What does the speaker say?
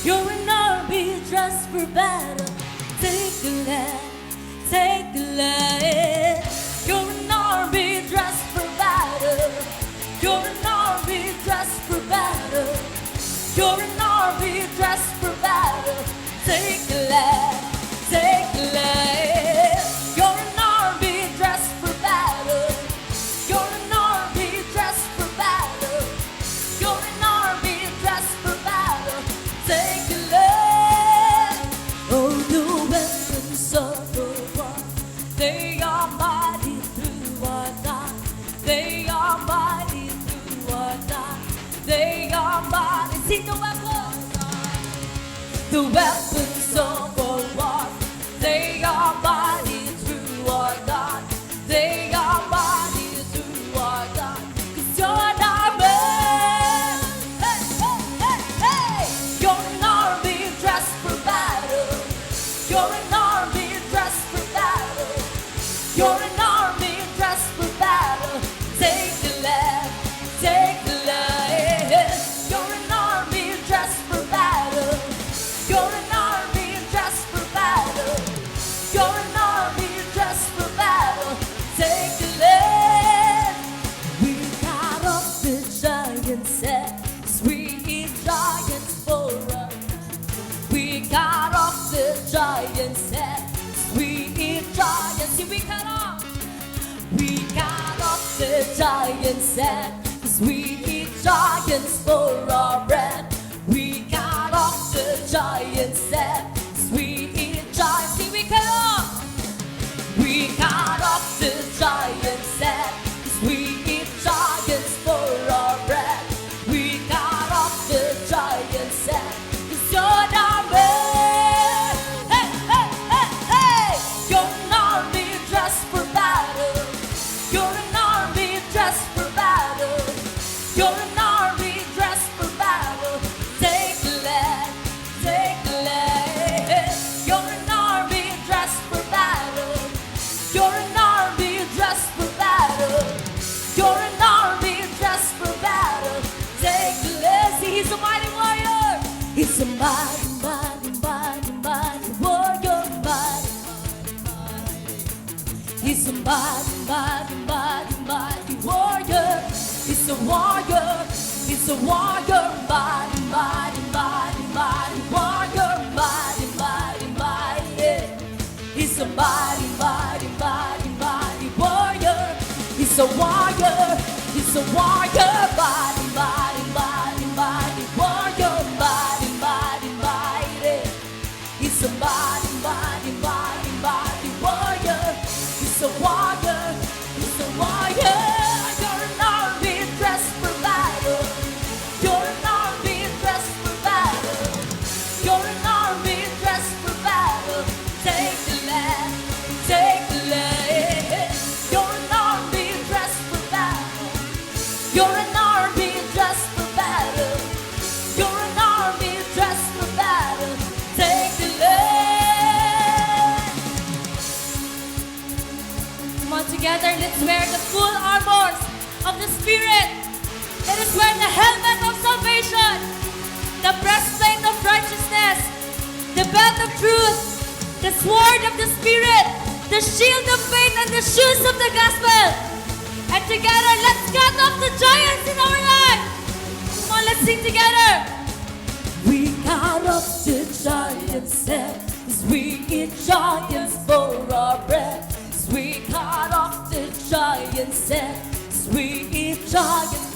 You're an army dressed for battle. Take the land, take the land. You're an army dressed for battle. You're an army dressed for battle. You're an army dressed for battle. Take the land, take the land. You're an army dressed for battle. You're an army dressed for battle. You're an army dressed for battle. Take the land. Oh, the weapons of the war, they are mighty through our God. They are mighty through our God. They are mighty. See the weapons. The weapons of our war, they are mighty through our God. They are mighty through our God. 'Cause you're an army. Hey, hey, hey, hey. You're an army dressed for battle. You're an army dressed for battle. You're an army dressed for battle. Take the land, take the land. You're an army dressed for battle. You're an army dressed for battle. You're an army dressed for battle. Take the land. We got off the giant's head, 'cause we eat giants for us. We got off the giant's head, 'cause we eat giants. See, we got off. We got off the giant's head, 'cause we eat giants for our bread. We got off the giant's head, 'cause we eat giants. See, we got off. We got off the giant's head, 'cause we eat giants for our bread. We got off the giant's head, 'cause you're an army. Hey, hey, hey, hey. You're an army dressed for battle. You're an army dressed for battle. You're an army dressed for battle. Take the land, take the land. You're an army dressed for battle. You're an army dressed for battle. You're an army dressed for battle. Take the land. See, he's a mighty warrior. He's a mighty, mighty, mighty, mighty warrior. Mighty, he's a mighty, mighty, mighty, mighty warrior. He's a warrior. He's a warrior. Mighty, mighty, mighty, mighty warrior. Mighty, mighty, mighty. He's a mighty, mighty, mighty, mighty warrior. He's a warrior. He's a warrior. Mighty, mighty, mighty, mighty warrior. Mighty, mighty, mighty. He's a mighty, mighty, mighty, mighty warrior. He's a warrior. He's a warrior. You're an army dressed for battle. You're an army dressed for battle. You're an army dressed for battle. Take the land, take the land. You're an army dressed for battle. You're an army dressed for battle. You're an army dressed for battle. Take the land. Come on, together, let's wear the full armors of the Spirit. Let us wear the helmet of salvation, the breastplate of righteousness, the belt of truth, the sword of the Spirit, the shield of faith, and the shoes of the gospel. And together, let's cut off the giants in our life. Come on, let's sing together. We cut off the giants' head, 'cause we eat giants for our bread. 'Cause we cut off the giants' head, 'cause we eat giants